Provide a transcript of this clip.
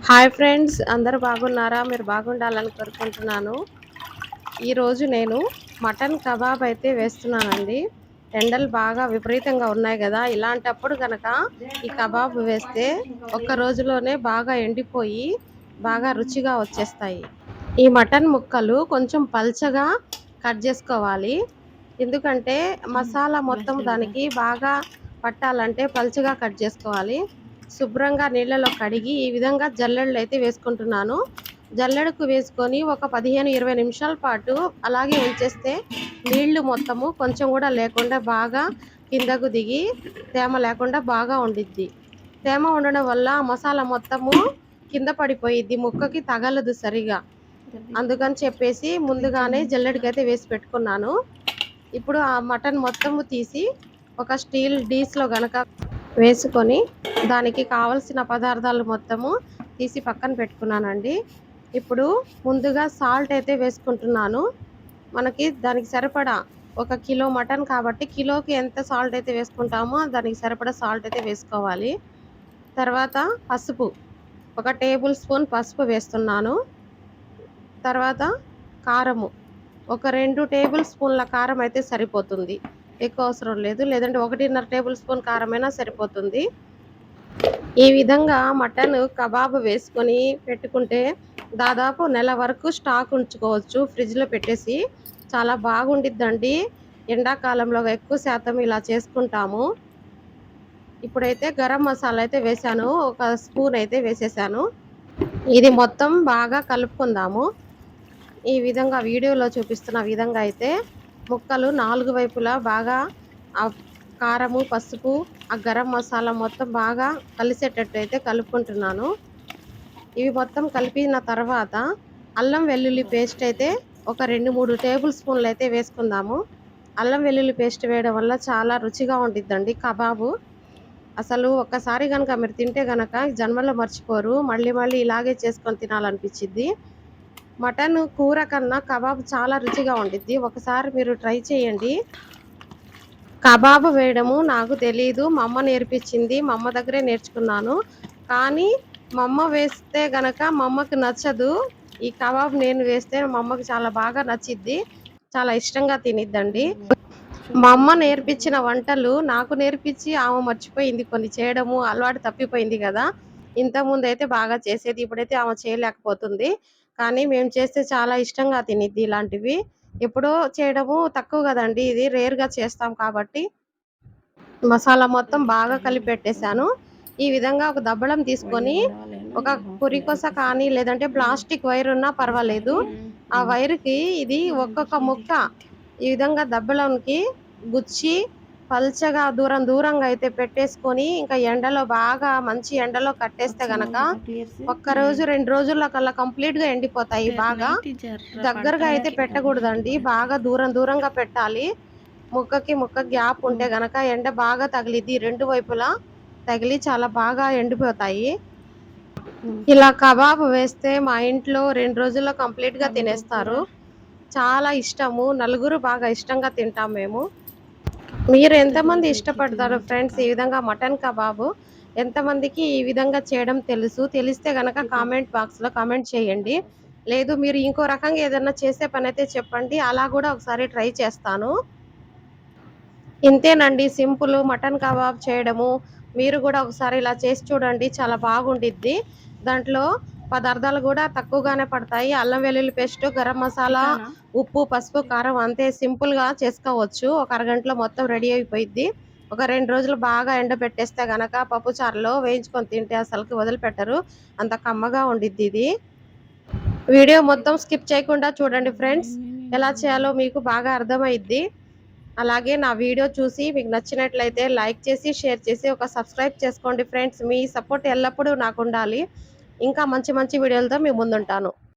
Hi friends, అందరూ బాగున్నారా? మీరు బాగుండాలని కోరుకుంటున్నాను. ఈరోజు నేను మటన్ కబాబ్ అయితే వేస్తున్నానండి. ఎండలు బాగా విపరీతంగా ఉన్నాయి గదా! ఇలాంటప్పుడు గనక ఈ కబాబ్ వేస్తే ఒక్క రోజులోనే బాగా ఎండిపోయి బాగా రుచిగా వచ్చేస్తాయి. ఈ మటన్ ముక్కలు కొంచెం పల్చగా కట్ చేసుకోవాలి. ఎందుకంటే మసాలా మొత్తం దానికి బాగా పట్టాలంటే పల్చగా కట్ చేసుకోవాలి. శుభ్రంగా నీళ్ళలో కడిగి ఈ విధంగా జల్లెడలో అయితే వేసుకుంటున్నాను. జల్లెడకు వేసుకొని ఒక 15, 20 నిమిషాల పాటు అలాగే ఉంచేస్తే నీళ్లు మొత్తము కొంచెం కూడా లేకుండా బాగా కిందకు దిగి తేమ లేకుండా బాగా ఉండిద్ది. తేమ ఉండడం వల్ల మసాలా మొత్తము కింద పడిపోయిద్ది, ముక్కకి తగలదు సరిగా. అందుకని చెప్పేసి ముందుగానే జల్లెడకైతే వేసి పెట్టుకున్నాను. ఇప్పుడు ఆ మటన్ మొత్తము తీసి ఒక స్టీల్ డీస్లో గనక వేసుకొని దానికి కావలసిన పదార్థాలు మొత్తము తీసి పక్కన పెట్టుకున్నానండి. ఇప్పుడు ముందుగా సాల్ట్ అయితే వేసుకుంటున్నాను. మనకి దానికి సరిపడా ఒక కిలో మటన్ కాబట్టి కిలోకి ఎంత సాల్ట్ అయితే వేసుకుంటామో దానికి సరిపడా సాల్ట్ అయితే వేసుకోవాలి. తర్వాత పసుపు, ఒక టేబుల్ స్పూన్ పసుపు వేస్తున్నాను. తర్వాత కారము, ఒక 2 టేబుల్ స్పూన్ల కారం అయితే సరిపోతుంది, ఎక్కువ అవసరం లేదు. లేదంటే 1.5 టేబుల్ స్పూన్ కారమైనా సరిపోతుంది. ఈ విధంగా మటన్ కబాబ్ వేసుకొని పెట్టుకుంటే దాదాపు నెల వరకు స్టాక్ ఉంచుకోవచ్చు ఫ్రిడ్జ్లో పెట్టేసి. చాలా బాగుండిద్దండి. ఎండాకాలంలో ఎక్కువ శాతం ఇలా చేసుకుంటాము. ఇప్పుడైతే గరం మసాలా అయితే వేసాను, ఒక స్పూన్ అయితే వేసేసాను. ఇది మొత్తం బాగా కలుపుకుందాము. ఈ విధంగా వీడియోలో చూపిస్తున్న విధంగా అయితే ముక్కలు 4 వైపులా బాగా ఆ కారము, పసుపు, ఆ గరం మసాలా మొత్తం బాగా కలిసేటట్టు అయితే కలుపుకుంటున్నాను. ఇవి మొత్తం కలిపిన తర్వాత అల్లం వెల్లుల్లి పేస్ట్ అయితే ఒక 2-3 టేబుల్ స్పూన్లు అయితే వేసుకుందాము. అల్లం వెల్లుల్లి పేస్ట్ వేయడం వల్ల చాలా రుచిగా ఉండిద్దండి కబాబు. అసలు ఒక్కసారి కనుక మీరు తింటే గనక జన్మలో మర్చిపోరు. మళ్ళీ మళ్ళీ ఇలాగే చేసుకొని తినాలనిపించిద్ది. మటన్ కూర కన్నా కబాబ్ చాలా రుచిగా ఉండిద్ది. ఒకసారి మీరు ట్రై చేయండి. కబాబ్ వేయడము నాకు తెలీదు, మా అమ్మ నేర్పించింది. మా అమ్మ దగ్గరే నేర్చుకున్నాను. కానీ మా అమ్మ వేస్తే గనక మా అమ్మకి నచ్చదు. ఈ కబాబ్ నేను వేస్తే మా అమ్మకి చాలా బాగా నచ్చిద్ది. చాలా ఇష్టంగా తినిద్దండి. మా అమ్మ నేర్పించిన వంటలు నాకు నేర్పించి ఆమె మర్చిపోయింది కొన్ని చేయడము. అలవాటు తప్పిపోయింది కదా! ఇంతకుముందు అయితే బాగా చేసేది. ఇప్పుడైతే ఆమె చేయలేకపోతుంది. కానీ మేము చేస్తే చాలా ఇష్టంగా తినిద్ది ఇలాంటివి. ఎప్పుడో చేయడము తక్కువ కదండి, ఇది రేర్గా చేస్తాం కాబట్టి. మసాలా మొత్తం బాగా కలిపి పెట్టేశాను. ఈ విధంగా ఒక దబ్బడం తీసుకొని ఒక పురికొస కానీ లేదంటే ప్లాస్టిక్ వైర్ ఉన్నా పర్వాలేదు, ఆ వైర్కి ఇది ఒక్కొక్క ముక్క ఈ విధంగా దబ్బలంకి గుచ్చి పల్చగా దూరంగా అయితే పెట్టేసుకొని ఇంకా ఎండలో బాగా మంచి ఎండలో కట్టేస్తే గనక ఒక్కరోజు 2 రోజుల్లో కల్లా కంప్లీట్గా ఎండిపోతాయి. బాగా దగ్గరగా అయితే పెట్టకూడదండి, బాగా దూరంగా పెట్టాలి. ముక్కకి ముక్క గ్యాప్ ఉంటే గనక ఎండ బాగా తగిలిద్ది, 2 వైపులా తగిలి చాలా బాగా ఎండిపోతాయి. ఇలా కబాబ్ వేస్తే మా ఇంట్లో 2 రోజుల్లో కంప్లీట్గా తినేస్తారు. చాలా ఇష్టము, నలుగురు బాగా ఇష్టంగా తింటాం మేము. మీరు ఎంతమంది ఇష్టపడతారు ఫ్రెండ్స్ ఈ విధంగా మటన్ కబాబు? ఎంతమందికి ఈ విధంగా చేయడం తెలుసు? తెలిస్తే గనక కామెంట్ బాక్స్లో కామెంట్ చేయండి. లేదు మీరు ఇంకో రకంగా ఏదైనా చేసే పని అయితే చెప్పండి, అలా కూడా ఒకసారి ట్రై చేస్తాను. ఇంతేనండి సింపుల్ మటన్ కబాబ్ చేయడము. మీరు కూడా ఒకసారి ఇలా చేసి చూడండి, చాలా బాగుండిద్ది. దాంట్లో పదార్థాలు కూడా తక్కువగానే పడతాయి. అల్లం వెల్లుల్లి పేస్ట్, గరం మసాలా, ఉప్పు, పసుపు, కారం అంతే సింపుల్గా చేసుకోవచ్చు. ఒక అరగంటలో మొత్తం రెడీ అయిపోయిద్ది. ఒక 2 రోజులు బాగా ఎండబెట్టేస్తే గనక పప్పు చారులో వేయించుకొని తింటే అసలుకి వదిలిపెట్టరు, అంత కమ్మగా ఉండిద్ది ఇది. వీడియో మొత్తం స్కిప్ చేయకుండా చూడండి ఫ్రెండ్స్, ఎలా చేయాలో మీకు బాగా అర్థమైద్ది. అలాగే నా వీడియో చూసి మీకు నచ్చినట్లయితే లైక్ చేసి షేర్ చేసి ఒక సబ్స్క్రైబ్ చేసుకోండి ఫ్రెండ్స్. మీ సపోర్ట్ ఎల్లప్పుడూ నాకు ఉండాలి. ఇంకా మంచి వీడియోలతో మీ ముందుంటాను.